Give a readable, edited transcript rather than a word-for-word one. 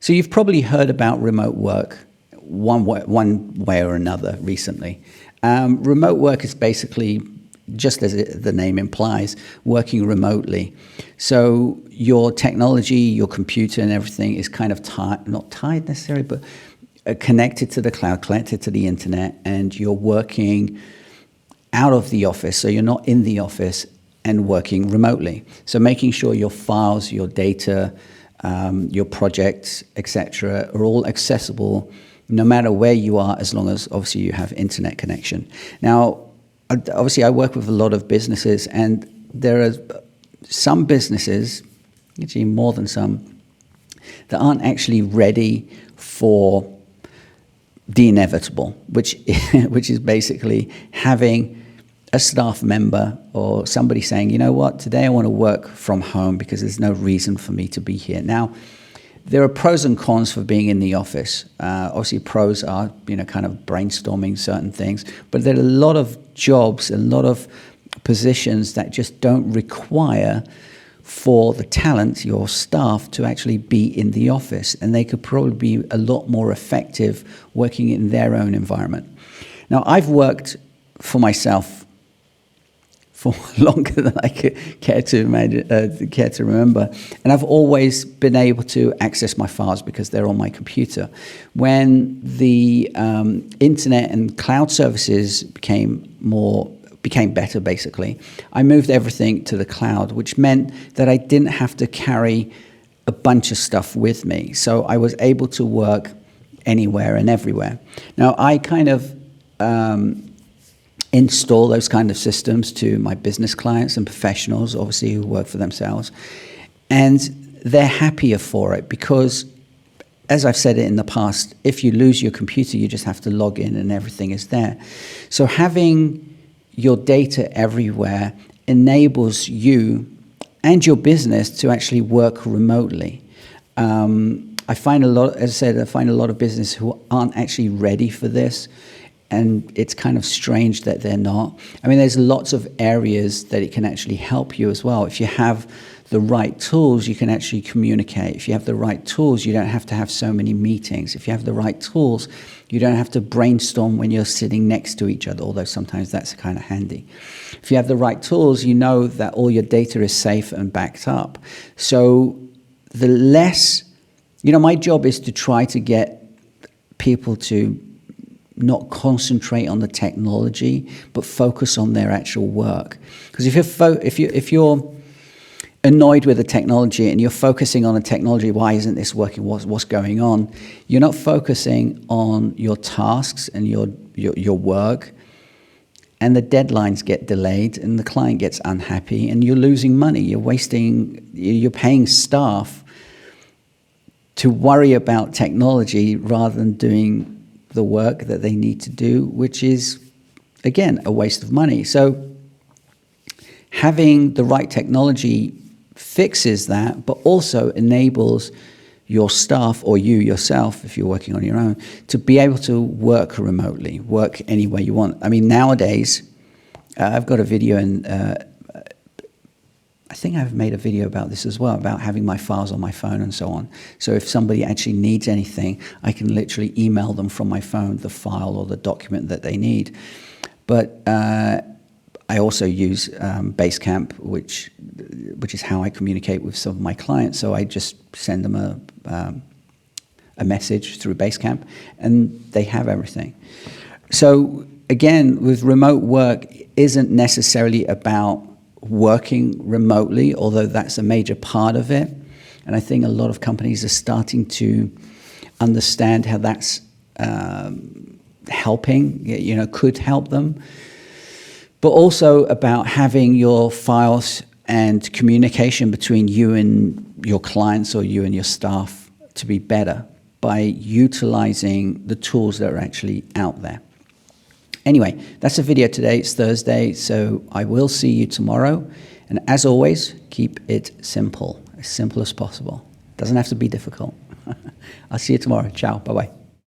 So you've probably heard about remote work one way or another recently. Remote work is basically, just as the name implies, working remotely. So your technology, your computer and everything is kind of not tied necessarily, but connected to the cloud, connected to the internet, and you're working out of the office. So you're not in the office and working remotely. So making sure your files, your data, your projects, etc., are all accessible no matter where you are, as long as obviously you have internet connection. Now, obviously I work with a lot of businesses, and there are some businesses, actually more than some, that aren't actually ready for the inevitable, which is basically having a staff member or somebody saying, you know what, today I want to work from home because there's no reason for me to be here. Now, there are pros and cons for being in the office. Obviously, pros are, kind of brainstorming certain things, but there are a lot of jobs, a lot of positions that just don't require for the talent, your staff, to actually be in the office, and they could probably be a lot more effective working in their own environment. Now, I've worked for myself for longer than I could care to remember. And I've always been able to access my files because they're on my computer. When the internet and cloud services became better, basically, I moved everything to the cloud, which meant that I didn't have to carry a bunch of stuff with me. So I was able to work anywhere and everywhere. Now, I kind of install those kind of systems to my business clients and professionals, obviously, who work for themselves. And they're happier for it because, as I've said it in the past, if you lose your computer, you just have to log in and everything is there. So having your data everywhere enables you and your business to actually work remotely. I find a lot, as I said, I find a lot of businesses who aren't actually ready for this. And it's kind of strange that they're not. I mean, there's lots of areas that it can actually help you as well. If you have the right tools, you can actually communicate. If you have the right tools, you don't have to have so many meetings. If you have the right tools, you don't have to brainstorm when you're sitting next to each other, although sometimes that's kind of handy. If you have the right tools, you know that all your data is safe and backed up. So the less, my job is to try to get people to not concentrate on the technology, but focus on their actual work. Because if you're annoyed with the technology and you're focusing on the technology, why isn't this working? What's going on? You're not focusing on your tasks and your work, and the deadlines get delayed, and the client gets unhappy, and you're losing money. You're paying staff to worry about technology rather than doing the work that they need to do, which is, again, a waste of money. So having the right technology fixes that, but also enables your staff, or you yourself, if you're working on your own, to be able to work remotely, work any way you want. I mean, nowadays, I've got a video, and I think I've made a video about this as well, about having my files on my phone and so on. So if somebody actually needs anything, I can literally email them from my phone the file or the document that they need. But I also use Basecamp, which is how I communicate with some of my clients. So I just send them a message through Basecamp, and they have everything. So again, with remote work, isn't necessarily about working remotely, although that's a major part of it. And I think a lot of companies are starting to understand how that's helping, could help them. But also about having your files and communication between you and your clients or you and your staff to be better by utilizing the tools that are actually out there. Anyway, that's the video today. It's Thursday, so I will see you tomorrow. And as always, keep it simple as possible. Doesn't have to be difficult. I'll see you tomorrow. Ciao. Bye-bye.